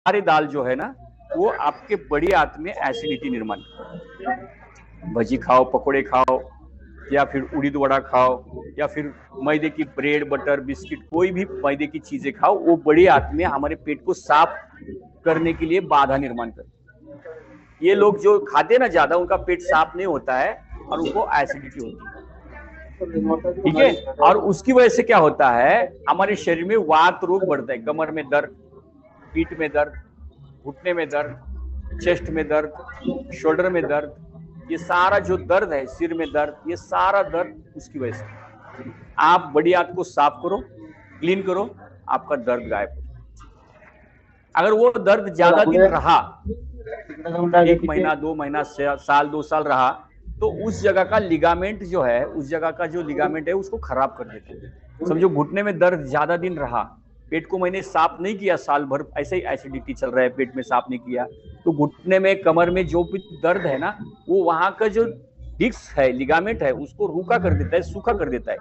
सारी दाल जो है ना वो आपके बड़ी आंत में एसिडिटी निर्माण करती है। भजी खाओ, पकोड़े खाओ, या फिर उड़ीद वड़ा खाओ, या फिर मैदे की ब्रेड, बटर, बिस्किट, कोई भी मैदे की चीजें खाओ, वो बड़ी आंत में हमारे पेट को साफ करने के लिए बाधा निर्माण करती है। ये लोग जो खाते हैं ना ज्यादा, उनका पेट साफ नहीं होता है और उनको एसिडिटी होती है। ठीक है। और उसकी वजह से क्या होता है, हमारे शरीर में वात रोग बढ़ता है। कमर में दर्द, पीठ में दर्द, घुटने में दर्द, चेस्ट में दर्द, शोल्डर में दर्द, ये सारा जो दर्द है, सिर में दर्द, ये सारा दर्द उसकी वजह से। आप बड़ी आंत को साफ करो, क्लीन करो, आपका दर्द गायब हो जाएगा। अगर वो दर्द ज्यादा दिन रहा, 1 महीना, 2 महीना, साल, 2 साल रहा, तो उस जगह का लिगामेंट जो है, उस जगह का जो लिगामेंट है उसको खराब कर देता है। समझो घुटने में दर्द ज्यादा दिन रहा, पेट को मैंने साफ नहीं किया, साल भर ऐसे ही एसिडिटी चल रहा है, पेट में साफ नहीं किया, तो घुटने में, कमर में जो भी दर्द है ना, वो वहां का जो डिस्क है, लिगामेंट है, उसको रूखा कर देता है, सूखा कर देता है।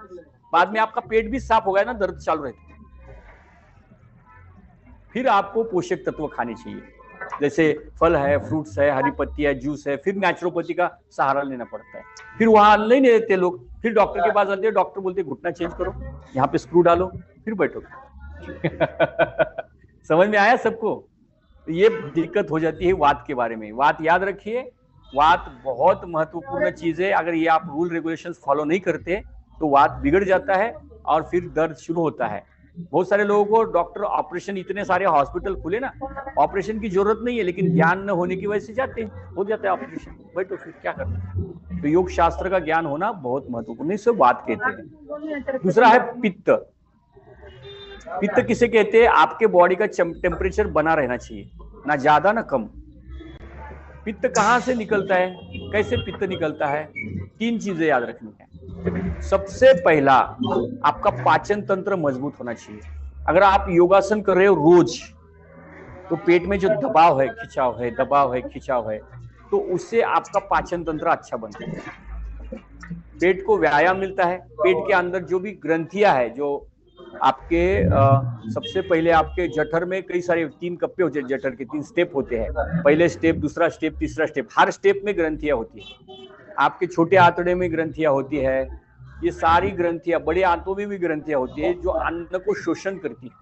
बाद में आपका पेट भी साफ हो गया ना, दर्द चालू रहता है। फिर आपको पोषक तत्व खाने चाहिए, जैसे फल है, फ्रूट्स है, हरी पत्ती है, जूस है। फिर नेचुरोपैथी का सहारा लेना पड़ता है। फिर वहां नहीं लेते लोग, फिर डॉक्टर के पास आते हैं, डॉक्टर बोलते घुटना चेंज करो, यहाँ पे स्क्रू डालो, फिर बैठो। समझ में आया सबको? तो ये दिक्कत हो जाती है वात के बारे में। वात याद रखिए, वात बहुत महत्वपूर्ण चीज है। अगर ये आप रूल रेगुलेशंस फॉलो नहीं करते तो वात बिगड़ जाता है और फिर दर्द शुरू होता है। बहुत सारे लोगों को डॉक्टर ऑपरेशन, इतने सारे हॉस्पिटल खुले ना, ऑपरेशन की जरूरत नहीं है, लेकिन ज्ञान न होने की वजह से जाते हैं, हो जाता है ऑपरेशन। बैठो, फिर क्या करना। तो योग शास्त्र का ज्ञान होना बहुत महत्वपूर्ण है, इसे बात कहते हैं। दूसरा है पित्त। पित्त किसे कहते हैं? आपके बॉडी का टेम्परेचर बना रहना चाहिए, ना ज्यादा ना कम। पित्त कहां से निकलता है, कैसे पित्त निकलता है? 3 चीजें याद रखनी है। सबसे पहला, आपका पाचन तंत्र मजबूत होना चाहिए। अगर आप योगासन कर रहे हो रोज, तो पेट में जो दबाव है, खिंचाव है, दबाव है, खिंचाव है, तो उससे आपका पाचन तंत्र अच्छा बनता है, पेट को व्यायाम मिलता है। पेट के अंदर जो भी ग्रंथियां है, जो आपके सबसे पहले आपके जठर में कई सारे 3 कप्पे होते हैं, जठर के 3 स्टेप होते हैं। पहले स्टेप, दूसरा स्टेप, तीसरा स्टेप। हर स्टेप में ग्रंथियां होती है। आपके छोटे आंतड़े में ग्रंथियां होती है। ये सारी ग्रंथियां, बड़े आंतों में भी ग्रंथियां होती है, जो अन्न को शोषण करती है,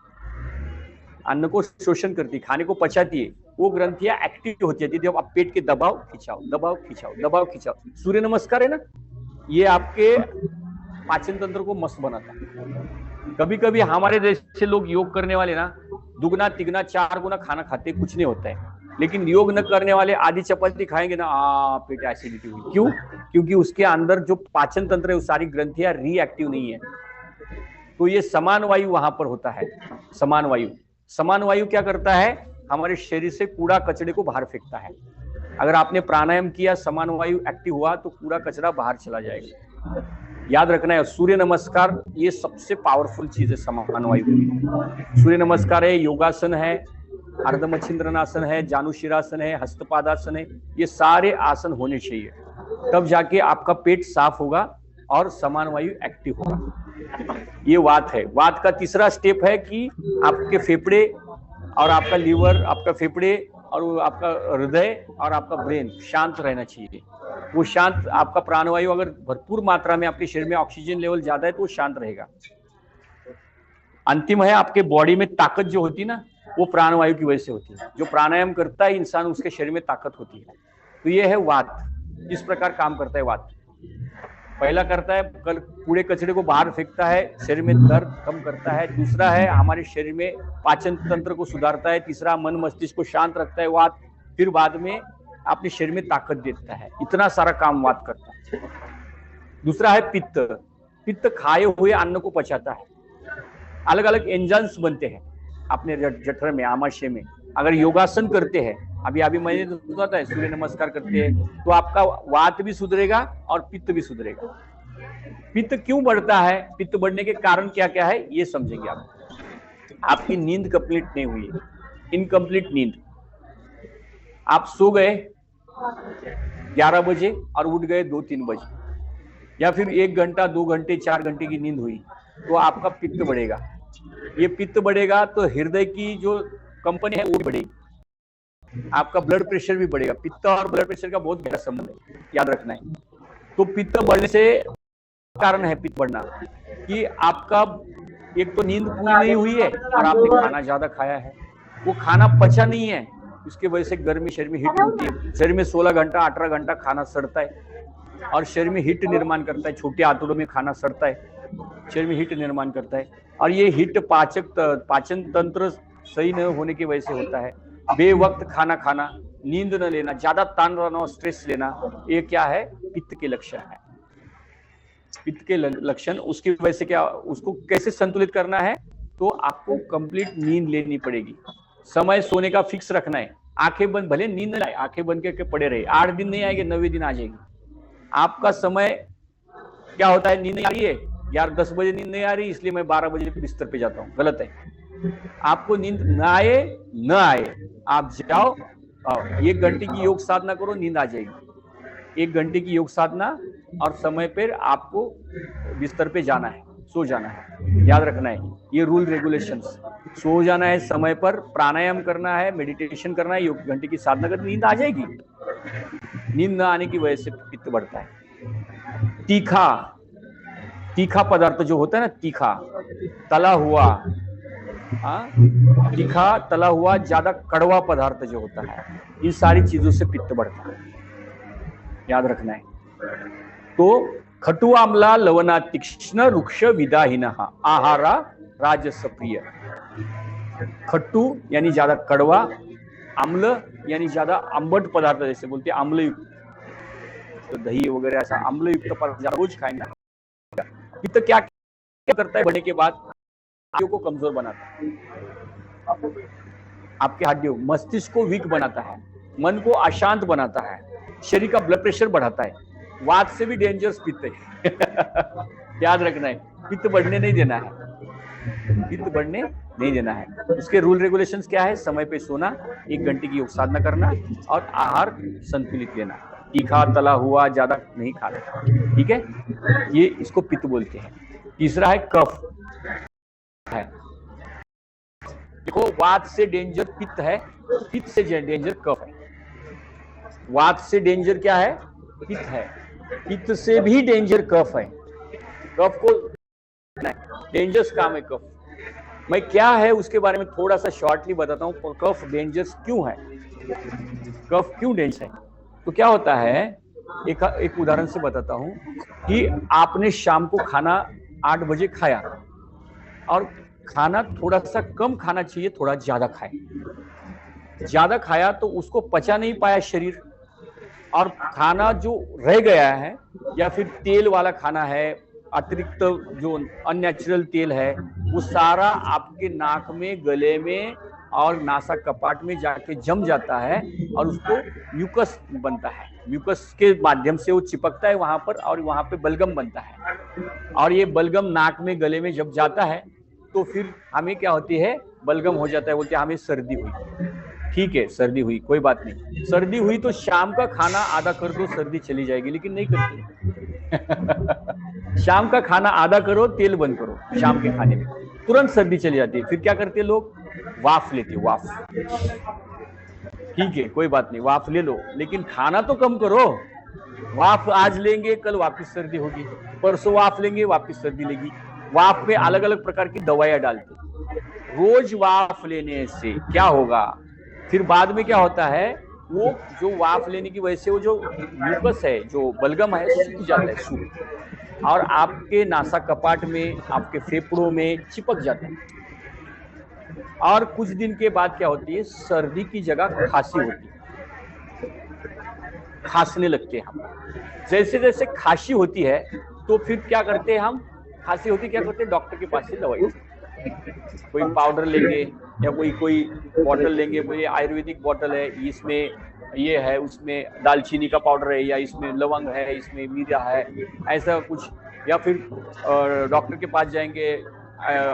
अन्न को शोषण करती, खाने को पचाती है। वो ग्रंथियां एक्टिव होती है जब आप पेट के दबाव खिंचाओ, दबाव खिंचाओ, दबाव खिंचाओ। सूर्य नमस्कार है ना, ये आपके पाचन तंत्र को मस्त बनाता है। कभी कभी हमारे देश से लोग योग करने वाले ना, दुगना तिगना 4 गुना खाना खाते, कुछ नहीं होता है। लेकिन योग न करने वाले आधी चपाती खाएंगे ना, पेट एसिडिटी हुई। क्यों? क्योंकि उसके अंदर जो पाचन तंत्र है, वो सारी ग्रंथियां रिएक्टिव नहीं है। तो ये समान वायु वहां पर होता है। समान वायु, समान वायु क्या करता है? हमारे शरीर से कूड़ा कचड़े को बाहर फेंकता है। अगर आपने प्राणायाम किया, समान वायु एक्टिव हुआ, तो कूड़ा कचरा बाहर चला जाएगा। याद रखना है, सूर्य नमस्कार ये सबसे पावरफुल चीज है समान वायु की। सूर्य नमस्कार है, योगासन है, अर्धमच्छिंद्रनासन है, जानुशिरासन है, हस्तपादासन है, ये सारे आसन होने चाहिए। तब जाके आपका पेट साफ होगा और समान वायु एक्टिव होगा। ये वात है। वात का तीसरा स्टेप है कि आपके फेफड़े और आपका लीवर, आपका फेफड़े और आपका हृदय और आपका ब्रेन शांत रहना चाहिए। वो शांत, आपका प्राणवायु अगर भरपूर मात्रा में आपके शरीर में ऑक्सीजन लेवल ज्यादा है तो वो शांत रहेगा। अंतिम है, आपके बॉडी में ताकत जो होती है ना, वो प्राणवायु की वजह से होती है। जो प्राणायाम करता है इंसान, उसके शरीर में ताकत होती है। तो ये है वात। इस प्रकार काम करता है वात। पहला करता है, कल कूड़े कचड़े को बाहर फेंकता है, शरीर में दर्द कम करता है। दूसरा है, हमारे शरीर में पाचन तंत्र को सुधारता है। तीसरा, मन मस्तिष्क को शांत रखता है वात। फिर बाद में अपने शरीर में ताकत देता है। इतना सारा काम वात करता है। दूसरा है पित्त। पित्त खाए हुए अन्न को पचाता है। अलग अलग एंजाइम्स बनते हैं अपने जठर में, आमाशय में। अगर योगासन करते हैं, अभी मैंने तो बताया, सूर्य नमस्कार करते हैं, तो आपका वात भी सुधरेगा और पित्त भी सुधरेगा। पित्त क्यों बढ़ता है, पित्त बढ़ने के कारण क्या क्या है, ये समझेंगे आप। आपकी नींद कंप्लीट नहीं हुई, इनकम्प्लीट नींद। आप सो गए 11 बजे और उठ गए 2-3 बजे, या फिर 1 घंटा, 2 घंटे, 4 घंटे की नींद हुई, तो आपका पित्त बढ़ेगा। ये पित्त बढ़ेगा तो हृदय की जो कंपनी है वो भी बढ़ेगी। आपका ब्लड प्रेशर भी बढ़ेगा। पित्त और ब्लड प्रेशर का बहुत गहरा संबंध है, याद रखना है। तो पित्त बढ़ने से कारण है पित्त बढ़ना कि आपका एक तो नींद पूरी नहीं हुई है और आपने खाना ज्यादा खाया है, वो खाना पचा नहीं है, उसकी वजह से गर्मी शरीर में हीट होती है। शरीर में 16 घंटा 18 घंटा खाना सड़ता है और शरीर में हीट निर्माण करता है। छोटे आंतों में खाना सड़ता है, शरीर में हीट निर्माण करता है, और ये हीट पाचन तंत्र सही न होने की वजह से होता है। बेवक्त खाना खाना, नींद न लेना, ज्यादा तनाव स्ट्रेस लेना, ये क्या है? पित्त के लक्षण है। पित्त के लक्षण, उसकी वजह से क्या, उसको कैसे संतुलित करना है? तो आपको कंप्लीट नींद लेनी पड़ेगी। समय सोने का फिक्स रखना है। आंखें बंद, भले नींद न आए, आंखें बंद करके पड़े रहे, 8 दिन नहीं आएंगे, 9वें दिन आ जाएगी। आपका समय क्या होता है? नींद नहीं आ रही है यार, 10 बजे नींद नहीं आ रही इसलिए मैं 12 बजे बिस्तर पे जाता हूँ, गलत है। आपको नींद ना आए, आप जाओ 1 घंटे की योग साधना करो, नींद आ जाएगी। 1 घंटे की योग साधना, और समय पर आपको बिस्तर पे जाना है, सो जाना है, याद रखना है ये रूल रेगुलेशंस। सो जाना है समय पर, प्राणायाम करना है, मेडिटेशन करना है, योग घंटे की साधना कर, नींद आ जाएगी। नींद न आने की वजह से पित्त बढ़ता है। तीखा पदार्थ जो होता है ना, तीखा तला हुआ, तीखा तला हुआ, ज्यादा कड़वा पदार्थ जो होता है, इन सारी चीजों से पित्त बढ़ता है, याद रखना है। तो खटु आम्ला लवना तीक्ष्ण रुक्ष विदाहीन आहारा राजस प्रिय। खट्टू यानी ज्यादा कड़वा, आम्ल यानी ज्यादा आंबट पदार्थ, जैसे बोलते हैं आम्ल युक्त, तो दही वगैरह ऐसा आम्ल युक्त पदार्थ रोज खाएंगे। पित्त क्या करता है? बढ़ने के बाद हड्डियों को कमजोर बनाता है, आपके हड्डियों, मस्तिष्क को वीक बनाता है, मन को अशांत बनाता है, शरीर का ब्लड प्रेशर बढ़ाता है। वात से भी डेंजरस पित्त है याद रखना है, पित्त बढ़ने नहीं देना है, पित्त बढ़ने नहीं देना है। उसके रूल रेगुलेशंस क्या है? समय पे सोना, 1 घंटे की योग साधना करना, और आहार संतुलित लेना, तीखा तला हुआ ज्यादा नहीं खाना, ठीक है? ये इसको पित्त बोलते हैं। तीसरा है कफ है। देखो, वात से डेंजर पित्त है, पित्त से डेंजर कफ है। वात से डेंजर क्या है? पित्त है। पित्त से भी डेंजर कफ है। कफ को डेंजरस काम है कफ। मैं क्या है उसके बारे में थोड़ा सा शॉर्टली बताता हूँ, कफ डेंजरस क्यों है, कफ क्यों डेंजर है। तो क्या होता है, एक उदाहरण से बताता हूँ कि आपने शाम को खाना 8 बजे खाया, और खाना थोड़ा सा कम खाना चाहिए, थोड़ा ज्यादा खाए। ज्यादा खाया तो उसको पचा नहीं पाया शरीर, और खाना जो रह गया है, या फिर तेल वाला खाना है, अतिरिक्त जो अननेचुरल तेल है, वो सारा आपके नाक में, गले में और नासा कपाट में जाके जम जाता है, और उसको म्यूकस बनता है। म्यूकस के माध्यम से वो चिपकता है वहां पर, और वहां पे बलगम बनता है, और ये बलगम नाक में, गले में जब जाता है तो फिर हमें क्या होती है? बलगम हो जाता है, बोलते हैं हमें सर्दी हुई। ठीक है, सर्दी हुई, कोई बात नहीं, सर्दी हुई तो शाम का खाना आधा कर दो, सर्दी चली जाएगी, लेकिन नहीं करते शाम का खाना आधा करो, तेल बंद करो शाम के खाने में, तुरंत सर्दी चली जाती है। फिर क्या करते लोग? वाफ लेते, वाफ। ठीक है, कोई बात नहीं, वाफ ले लो, लेकिन खाना तो कम करो। वाफ आज लेंगे, कल वापिस सर्दी होगी, परसों वाफ लेंगे, वापिस सर्दी लेगी। वाफ में अलग अलग प्रकार की दवाइयां डालते। रोज वाफ लेने से क्या होगा? फिर बाद में क्या होता है, वो जो वाफ लेने की वजह से वो जो म्यूकस है, जो बलगम है, सूख जाता है, सूख, और आपके नासा कपाट में, आपके फेफड़ों में चिपक जाता है, और कुछ दिन के बाद क्या होती है? सर्दी की जगह खांसी होती है, खांसने लगते हैं हम। जैसे जैसे खांसी होती है तो फिर क्या करते हैं हम? खांसी होती क्या करते हैं? डॉक्टर के पास से दवाई, कोई पाउडर लेंगे, या कोई बॉटल लेंगे, कोई आयुर्वेदिक बॉटल है, इसमें ये है, उसमें दालचीनी का पाउडर है, या इसमें लवंग है, इसमें मीरा है, ऐसा कुछ। या फिर डॉक्टर के पास जाएंगे,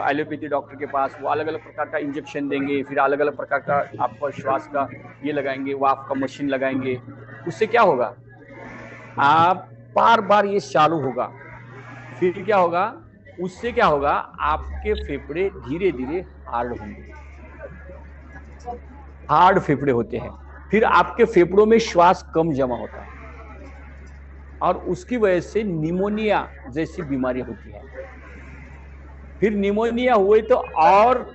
एलोपैथी डॉक्टर के पास, वो अलग अलग प्रकार का इंजेक्शन देंगे, फिर अलग अलग प्रकार का आपका श्वास का ये लगाएंगे, वाफ का मशीन लगाएंगे। उससे क्या होगा? आप बार बार ये चालू होगा, फिर क्या होगा? उससे क्या होगा? आपके फेफड़े धीरे धीरे हार्ड होंगे, हार्ड फेफड़े होते हैं, फिर आपके फेफड़ों में श्वास कम जमा होता है और उसकी वजह से निमोनिया जैसी बीमारी होती है। फिर निमोनिया हुए तो और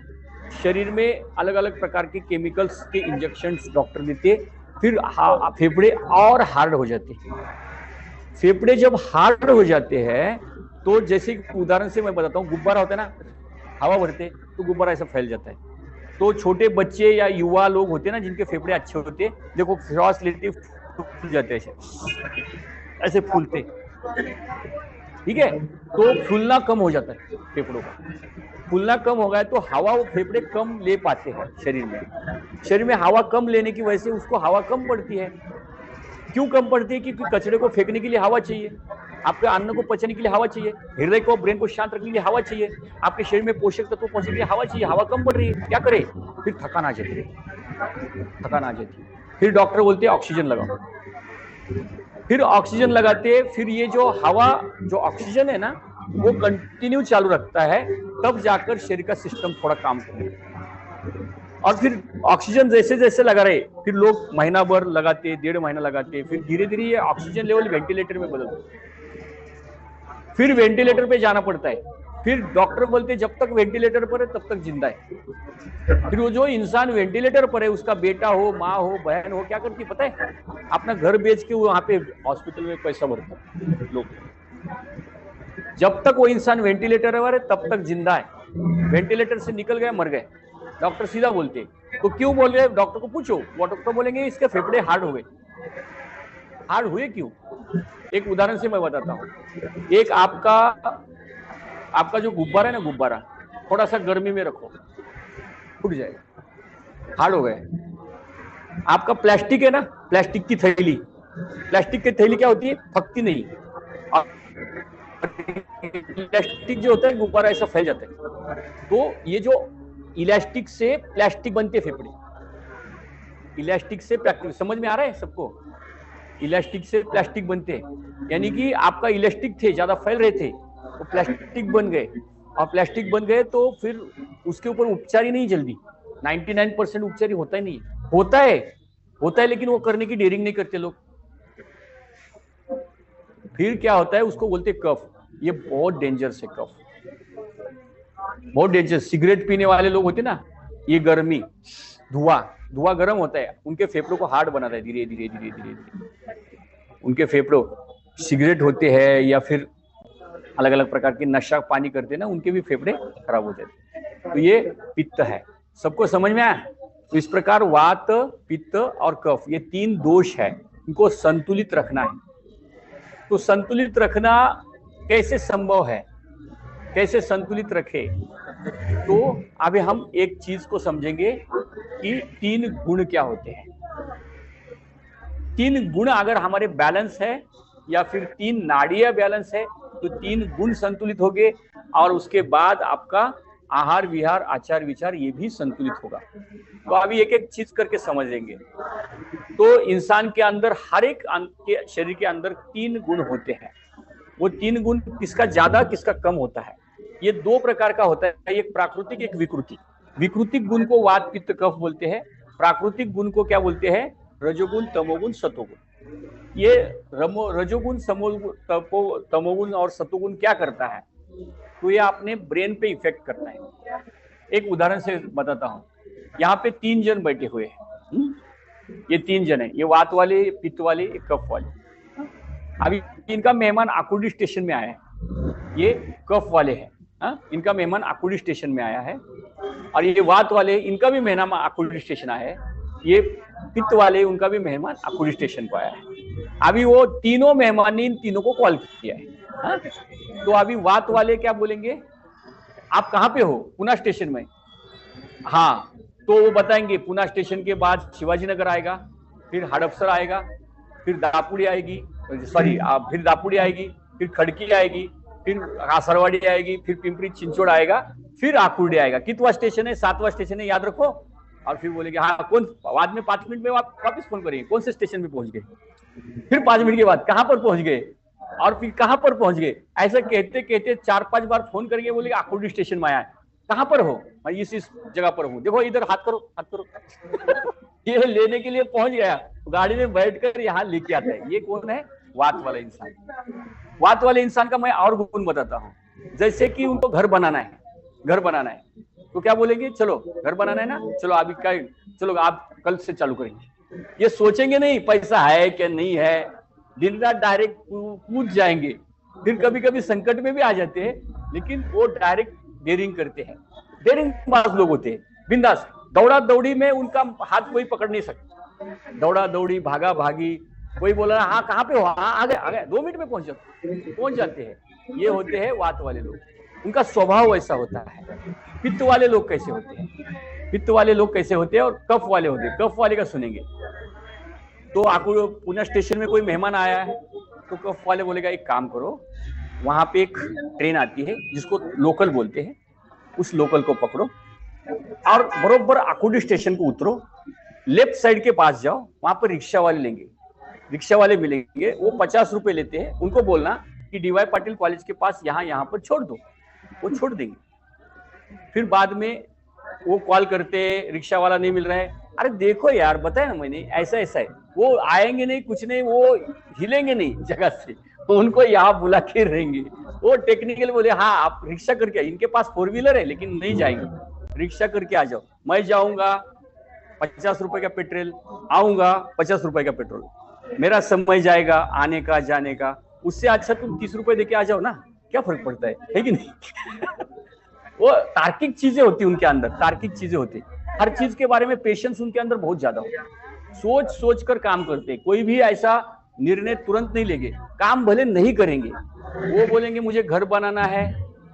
शरीर में अलग अलग प्रकार के केमिकल्स के इंजेक्शंस डॉक्टर देते, फिर फेफड़े और हार्ड हो जाते हैं। फेफड़े जब हार्ड हो जाते हैं तो जैसे उदाहरण से मैं बताता हूँ, गुब्बारा होता है ना, हवा भरते तो गुब्बारा ऐसा फैल जाता है। तो छोटे बच्चे या युवा लोग होते हैं ना जिनके फेफड़े अच्छे होते हैं, देखो श्वास लेते फूल जाते हैं, ऐसे फूलते, ठीक है। तो फूलना कम हो जाता है, फेफड़ों का फूलना कम हो गया तो हवा वो फेफड़े कम ले पाते हैं शरीर में हवा कम लेने की वजह से उसको हवा कम पड़ती है। क्यों कम पड़ती है? क्योंकि कचरे को फेंकने के लिए हवा चाहिए, आपके अन्न को पचने के लिए हवा चाहिए, हृदय को ब्रेन को शांत रखने के लिए हवा चाहिए, आपके शरीर में पोषक तत्व पहुंचने के लिए हवा चाहिए। हवा कम पड़ रही है, क्या करे? फिर थकान आ जाती है। फिर डॉक्टर बोलते हैं ऑक्सीजन लगाओ। फिर ऑक्सीजन लगाते, फिर ये जो हवा जो ऑक्सीजन है ना वो कंटिन्यू चालू रखता है, तब जाकर शरीर का सिस्टम थोड़ा काम करेगा। और फिर ऑक्सीजन जैसे जैसे लगा रहे, फिर लोग महीना भर लगाते, 1.5 महीना लगाते, फिर धीरे धीरे ये ऑक्सीजन लेवल वेंटिलेटर में बदलते, फिर वेंटिलेटर पे जाना पड़ता है। फिर डॉक्टर बोलते जब तक वेंटिलेटर पर है तब तक जिंदा है। फिर वो जो इंसान वेंटिलेटर पर है उसका बेटा हो, माँ हो, बहन हो, क्या करती पता है? अपना घर बेच के वहां पे हॉस्पिटल में पैसा भरता लोग। जब तक वो इंसान वेंटिलेटर पर है तब तक जिंदा है, वेंटिलेटर से निकल गए मर गए। डॉक्टर सीधा बोलते, तो क्यों बोल रहे? डॉक्टर को पूछो, वो डॉक्टर बोलेंगे इसके फेफड़े हार्ड हो गए। हार्ड हुए क्यों? एक उदाहरण से मैं बताता हूँ। एक आपका जो गुब्बारा है ना, गुब्बारा थोड़ा सा गर्मी में रखो, फूट जाएगा, हार्ड हो गए। आपका प्लास्टिक है ना, प्लास्टिक की थैली, प्लास्टिक की थैली क्या होती है? फकती नहीं। और प्लास्टिक जो होता है गुब्बारा ऐसा फैल जाता है। तो ये जो इलास्टिक से प्लास्टिक बनते फेफड़े, इलास्टिक से प्लास्टिक, समझ में आ रहा है सबको? इलास्टिक से प्लास्टिक बनते हैं, यानी कि आपका इलास्टिक थे, ज्यादा फैल रहे थे, वो प्लास्टिक बन गए। और प्लास्टिक बन गए तो फिर उसके ऊपर उपचार ही नहीं जल्दी, 99% उपचार ही होता ही नहीं। होता है लेकिन वो करने की डेयरिंग नहीं करते लोग। फिर क्या होता है, उसको बोलते कफ। ये बहुत डेंजरस है कफ, बहुत डेंजर। सिगरेट पीने वाले लोग होते ना, ये गर्मी, धुआं गर्म होता है, उनके फेफड़ों को हार्ड बनाता है धीरे धीरे धीरे धीरे धीरे। उनके फेफड़ों, सिगरेट होते हैं या फिर अलग अलग प्रकार के नशा पानी करते हैं ना, उनके भी फेफड़े खराब हो जाते हैं। तो ये पित्त है, सबको समझ में आया? तो इस प्रकार वात, पित्त और कफ, ये 3 दोष है, इनको संतुलित रखना है। तो संतुलित रखना कैसे संभव है, कैसे संतुलित रखे? तो अभी हम एक चीज को समझेंगे कि 3 गुण क्या होते हैं। 3 गुण अगर हमारे बैलेंस है या फिर 3 नाड़ियां बैलेंस है तो 3 गुण संतुलित हो गए, और उसके बाद आपका आहार विहार आचार विचार ये भी संतुलित होगा। तो अभी एक एक चीज करके समझेंगे। तो इंसान के अंदर, हर एक के शरीर के अंदर 3 गुण होते हैं। वो 3 गुण किसका ज्यादा किसका कम होता है, ये 2 प्रकार का होता है, एक प्राकृतिक एक विकृति। विकृतिक गुण को वात पित्त कफ बोलते हैं, प्राकृतिक गुण को क्या बोलते हैं? रजोगुण, तमोगुण, सतोगुण। ये रजोगुण, तमोगुण और सतोगुण क्या करता है? तो ये अपने ब्रेन पे इफेक्ट करता है। एक उदाहरण से बताता हूँ। यहाँ पे 3 जन बैठे हुए हैं, ये 3 जन है, ये वात वाले, पित्त वाले, कफ वाले। अभी इनका मेहमान आकुर्डी स्टेशन में आया है, ये कफ वाले हैं, इनका मेहमान आकुर्डी स्टेशन में आया है। और ये वात वाले, इनका भी मेहमान आकुर्डी स्टेशन आया है। ये पित्त वाले, उनका भी मेहमान आकुर्डी स्टेशन को आया है। अभी वो तीनों मेहमान ने इन तीनों को कॉल किया है। तो अभी वात वाले क्या बोलेंगे? आप कहाँ पे हो? पुणे स्टेशन में। हाँ, तो वो बताएंगे पुणे स्टेशन के बाद शिवाजी नगर आएगा, फिर हड़पसर आएगा, फिर दापुड़ी आएगी, फिर दापुड़ी आएगी, फिर खड़की आएगी, फिर कासरवाड़ी आएगी, फिर पिंपरी चिंचवड़ आएगा, फिर आकुर्डी आएगा। कितवा स्टेशन है? 7वां स्टेशन है, याद रखो। और फिर बोलेंगे हाँ कौन, बाद में 5 मिनट में वापस फोन करेंगे कौन से स्टेशन पे पहुंच गए। फिर 5 मिनट के बाद कहां पर पहुंच गए, और फिर कहां पर पहुंच गए। ऐसा कहते कहते 4-5 बार फोन करेंगे, बोलेंगे आकुर्डी स्टेशन में आया है। कहाँ पर हो? मैं इस जगह पर हूँ, देखो इधर हाथ करो, हाथ करो। ये लेने के लिए पहुंच गया, गाड़ी में बैठकर यहाँ लेके आता है। ये कौन है? वात वाला इंसान। वात वाले इंसान का मैं और गुण बताता हूँ। जैसे कि उनको घर बनाना है, घर बनाना है, तो क्या बोलेंगे? चलो घर बनाना है ना, चलो अभी क्या, चलो आप कल से चालू करेंगे। ये सोचेंगे नहीं पैसा है क्या नहीं है, दिन रात डायरेक्ट कूद जाएंगे। फिर कभी कभी संकट में भी आ जाते हैं, लेकिन वो डायरेक्ट डेयरिंग करते हैं। डेयरिंग बाज लोग होते हैं, बिंदास। दौड़ा दौड़ी में उनका हाथ कोई पकड़ नहीं सकता। दौड़ा दौड़ी, भागा भागी, कोई बोला हाँ कहाँ पे हो, हाँ आ गए 2 मिनट में पहुंच जाते हैं। ये होते हैं वात वाले लोग, उनका स्वभाव ऐसा होता है। पित्त वाले लोग कैसे होते हैं? पित्त वाले लोग कैसे होते हैं और कफ वाले होते हैं? कफ वाले का सुनेंगे तो आपको पुणे स्टेशन में कोई मेहमान आया है तो कफ वाले बोलेगा एक काम करो, वहां पे एक ट्रेन आती है जिसको लोकल बोलते हैं, उस लोकल को पकड़ो और बरोबर आकुडी स्टेशन को उतरो, लेफ्ट साइड के पास जाओ, वहां पर रिक्शा वाले लेंगे, रिक्शा वाले मिलेंगे, वो 50 रुपए लेते हैं। उनको बोलना कि डीवाई पाटिल कॉलेज के पास यहाँ पर छोड़ दो, वो छोड़ देंगे। फिर बाद में वो कॉल करते, रिक्शा वाला नहीं मिल रहा है, अरे देखो यार बताया ना मैंने, ऐसा ऐसा है। वो आएंगे नहीं, कुछ नहीं, वो हिलेंगे नहीं जगह से, उनको यहाँ बुला के रहेंगे। वो टेक्निकल बोले हाँ आप रिक्शा करके, इनके पास 4 व्हीलर है लेकिन नहीं जाएंगे, रिक्शा करके आ जाओ, मैं जाऊंगा 50 रुपए का पेट्रोल, आऊंगा 50 रुपए का पेट्रोल, मेरा समय जाएगा आने का जाने का, उससे अच्छा तुम 30 रुपए देके आ जाओ ना, क्या फर्क पड़ता है कि नहीं? वो तार्किक चीजें होती उनके अंदर, तार्किक चीजें होती, हर चीज के बारे में पेशेंस उनके अंदर बहुत ज्यादा होता है। सोच सोच कर काम करते, कोई भी ऐसा निर्णय तुरंत नहीं लेंगे। काम भले नहीं करेंगे, वो बोलेंगे मुझे घर बनाना है,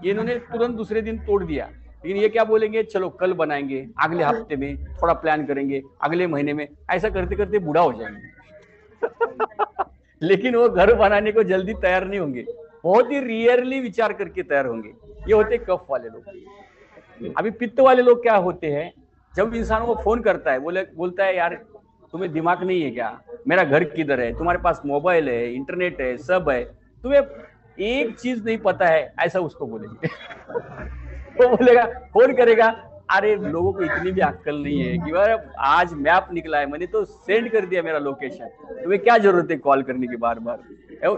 ये इन्होंने तुरंत दूसरे दिन तोड़ दिया, लेकिन ये क्या बोलेंगे चलो कल बनाएंगे, अगले हफ्ते में थोड़ा प्लान करेंगे, अगले महीने में, ऐसा करते करते बूढ़ा हो जाएंगे। लेकिन वो घर बनाने को जल्दी तैयार नहीं होंगे, बहुत ही रियरली विचार करके तैयार होंगे। ये होते कफ वाले लोग। अभी पित्त वाले लोग क्या होते हैं, जब इंसान को फोन करता है, बोलता है यार तुम्हें दिमाग नहीं है क्या, मेरा घर किधर है, तुम्हारे पास मोबाइल है, इंटरनेट है, सब है, तुम्हें एक चीज नहीं पता है, ऐसा उसको बोलेंगे। वो बोलेगा, फोन करेगा, अरे लोगों को इतनी भी अक्ल नहीं है कि आज मैप निकला है, मैंने तो सेंड कर दिया मेरा लोकेशन, तुम्हें क्या जरूरत है कॉल करने की बार बार।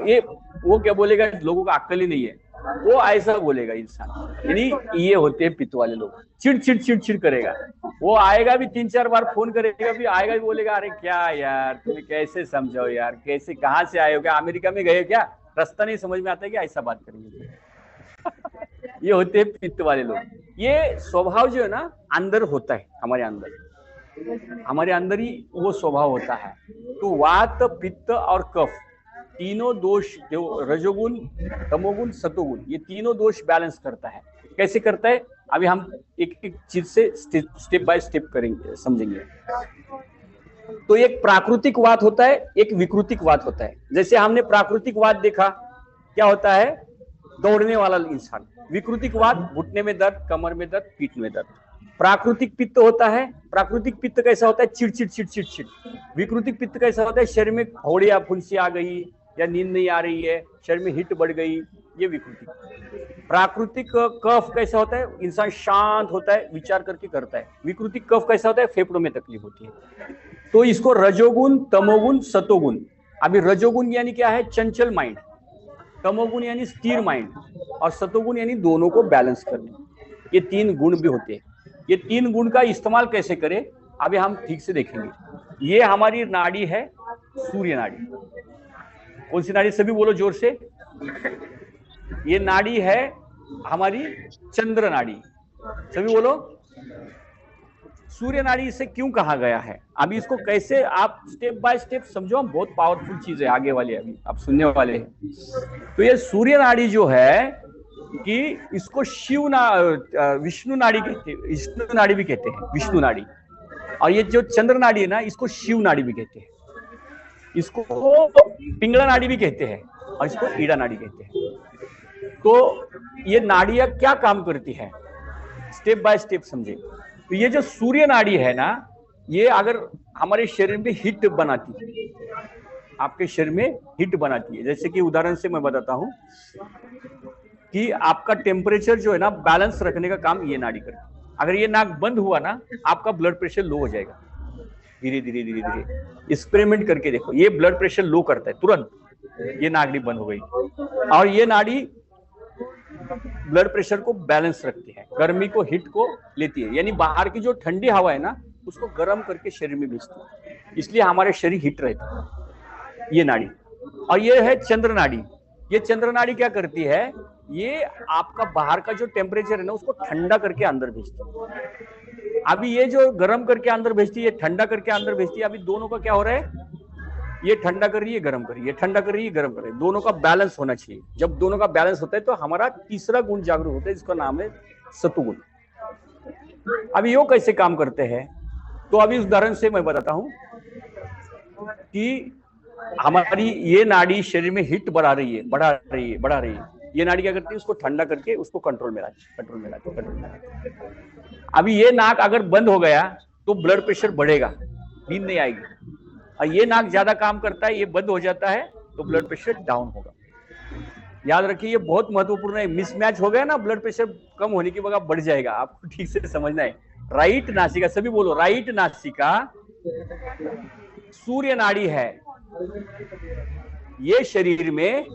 ये वो क्या बोलेगा, लोगों का अक्ल ही नहीं है, वो ऐसा बोलेगा इंसान। यानी ये होते हैं पित्त वाले लोग, चिड़ करेगा। वो आएगा भी 3-4 बार फोन करेगा, भी आएगा भी बोलेगा अरे क्या यार तुम्हें कैसे समझाओ यार, कैसे कहाँ से आए हो, क्या अमेरिका में गए क्या, रास्ता नहीं समझ में आता है क्या, ऐसा बात करेंगे। ये होते हैं पित्त वाले लोग। ये स्वभाव जो है ना अंदर होता है, हमारे अंदर ही वो स्वभाव होता है। तो वात, पित्त और कफ तीनों दोष, जो रजोगुण, तमोगुण, सतोगुण, ये तीनों दोष बैलेंस करता है। कैसे करता है अभी हम एक एक चीज से स्टेप बाय स्टेप करेंगे, समझेंगे। तो एक प्राकृतिक वात होता है, एक विकृतिक वात होता है। जैसे हमने प्राकृतिक वात देखा, क्या होता है, दौड़ने वाला इंसान। विकृतिक वात, घुटने में दर्द, कमर में दर्द, पीठ में दर्द। प्राकृतिक पित्त होता है, प्राकृतिक पित्त कैसा होता है, चिड़चिड़। विकृतिक पित्त कैसा होता है, शरीर में घोड़े या फुंसी आ गई या नींद नहीं आ रही है, शरीर में हीट बढ़ गई, ये विकृतिक। प्राकृतिक कफ कैसा होता है, इंसान शांत होता है, विचार करके करता है। विकृतिक कफ कैसा होता है, फेफड़ों में तकलीफ होती है। तो इसको रजोगुण, तमोगुण, सतोगुण। अभी रजोगुण यानी क्या है, चंचल माइंड, तमोगुण यानी स्थिर माइंड, और सतोगुण यानी दोनों को बैलेंस करना। ये 3 गुण भी होते हैं। ये 3 गुण का इस्तेमाल कैसे करें अभी हम ठीक से देखेंगे। ये हमारी नाड़ी है, सूर्य नाड़ी। कौन सी नाड़ी, सभी बोलो जोर से। ये नाड़ी है हमारी चंद्र नाड़ी, सभी बोलो। सूर्य नाड़ी इसे क्यों कहा गया है, अभी इसको कैसे आप स्टेप बाय स्टेप समझो, हम बहुत पावरफुल चीज है आगे वाली, अभी आप सुनने वाले हैं। तो ये सूर्य नाड़ी जो है कि इसको विष्णु नाड़ी कहते हैं, विष्णु नाड़ी भी कहते हैं, विष्णु नाड़ी। और ये जो चंद्र नाड़ी है ना, इसको शिव नाड़ी भी कहते हैं, इसको पिंगला नाड़ी भी कहते हैं, और इसको ईड़ा नाड़ी कहते हैं। तो ये नाड़ियां क्या काम करती है, स्टेप बाय स्टेप समझे। तो ये जो सूर्य नाड़ी है ना, ये अगर हमारे शरीर में हिट बनाती है, आपके शरीर में हिट बनाती है। जैसे कि उदाहरण से मैं बताता हूं, कि आपका टेम्परेचर जो है ना बैलेंस रखने का काम ये नाड़ी करती है। अगर ये नाक बंद हुआ ना, आपका ब्लड प्रेशर लो हो जाएगा। धीरे धीरे धीरे धीरे एक्सपेरिमेंट करके देखो, ये ब्लड प्रेशर लो करता है तुरंत, ये नाड़ी बंद हो गई। और ये नाड़ी ब्लड प्रेशर को बैलेंस रखती है, गर्मी को हिट को लेती है, यानी बाहर की जो ठंडी हवा है ना उसको गर्म करके शरीर में भेजती है, इसलिए हमारे शरीर हिट रहता है ये नाड़ी। और ये है चंद्र नाड़ी। ये चंद्र नाड़ी क्या करती है, ये आपका बाहर का जो टेम्परेचर है ना उसको ठंडा करके अंदर भेजती है। अभी ये जो गर्म करके अंदर भेजती है, ठंडा करके अंदर भेजती है, अभी दोनों का क्या हो रहा है, ये ठंडा कर रही है गर्म कर रही है, ठंडा कर रही है गर्म कर रही है, दोनों का बैलेंस होना चाहिए। जब दोनों का बैलेंस होता है तो हमारा तीसरा गुण जागरूक होता है, जिसका नाम है सतुगुण। अभी यो कैसे काम करते हैं, तो अभी उस उदाहरण से मैं बताता हूं कि हमारी ये नाड़ी शरीर में हिट बढ़ा रही है। ये नाड़ी क्या करती है, उसको ठंडा करके उसको कंट्रोल में लाती है। अभी ये नाक अगर बंद हो गया तो ब्लड प्रेशर बढ़ेगा, नींद नहीं आएगी। और ये नाक ज्यादा काम करता है, ये बंद हो जाता है तो ब्लड प्रेशर डाउन होगा। याद रखिए ये बहुत महत्वपूर्ण है। मिसमैच हो गया ना, ब्लड प्रेशर कम होने की वजह बढ़ जाएगा, आपको ठीक से समझना है। राइट नासिका, सभी बोलो, राइट नासिका सूर्य नाड़ी है, ये शरीर में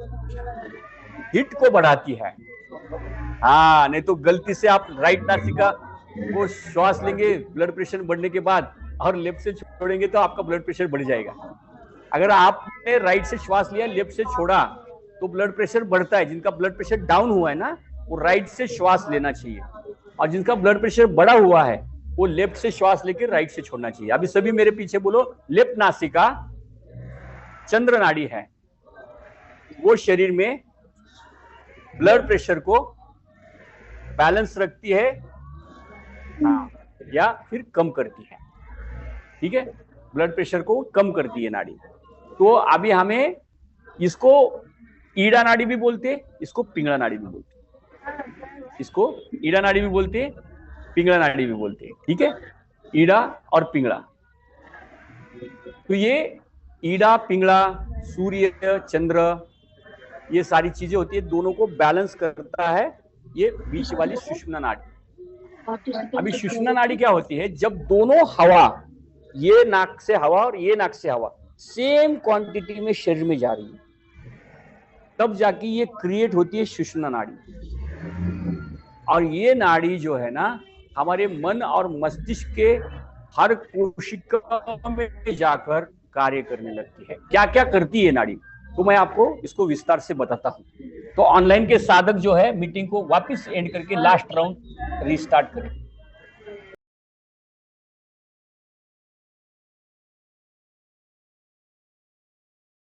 हिट को बढ़ाती है। हाँ, नहीं तो गलती से आप राइट नासिका को श्वास लेंगे ब्लड प्रेशर बढ़ने के बाद और लेफ्ट से छोड़ेंगे तो आपका ब्लड प्रेशर बढ़ जाएगा। अगर आपने राइट से श्वास लिया, लेफ्ट से छोड़ा तो ब्लड प्रेशर बढ़ता है। जिनका ब्लड प्रेशर डाउन हुआ है ना, वो राइट से श्वास लेना चाहिए, और जिनका ब्लड प्रेशर बढ़ा हुआ है वो लेफ्ट से श्वास लेकर राइट से छोड़ना चाहिए। अभी सभी मेरे पीछे बोलो, लेफ्ट नासिका चंद्र नाड़ी है, वो शरीर में ब्लड प्रेशर को बैलेंस रखती है या फिर कम करती है। ठीक है, ब्लड प्रेशर को कम करती है नाड़ी। तो अभी हमें इसको ईड़ा नाड़ी भी बोलते, इसको पिंगला नाड़ी भी बोलते, इसको ईड़ा नाड़ी भी बोलते, पिंगला नाड़ी भी बोलते। ठीक है, ईड़ा और पिंगला। तो ये ईड़ा पिंगला, सूर्य चंद्र, ये सारी चीजें होती है, दोनों को बैलेंस करता है ये बीच वाली सुषुम्ना नाड़ी। अभी सुषुम्ना नाड़ी क्या होती है, जब दोनों हवा, ये नाक से हवा और ये नाक से हवा सेम क्वांटिटी में शरीर में जा रही है, तब जाके ये क्रिएट होती है सुषुम्ना नाड़ी। और ये नाड़ी जो है ना, हमारे मन और मस्तिष्क के हर कोशिका में जाकर कार्य करने लगती है। क्या क्या करती है नाड़ी, तो मैं आपको इसको विस्तार से बताता हूं। तो ऑनलाइन के साधक जो है मीटिंग को वापस एंड करके लास्ट राउंड रिस्टार्ट करें।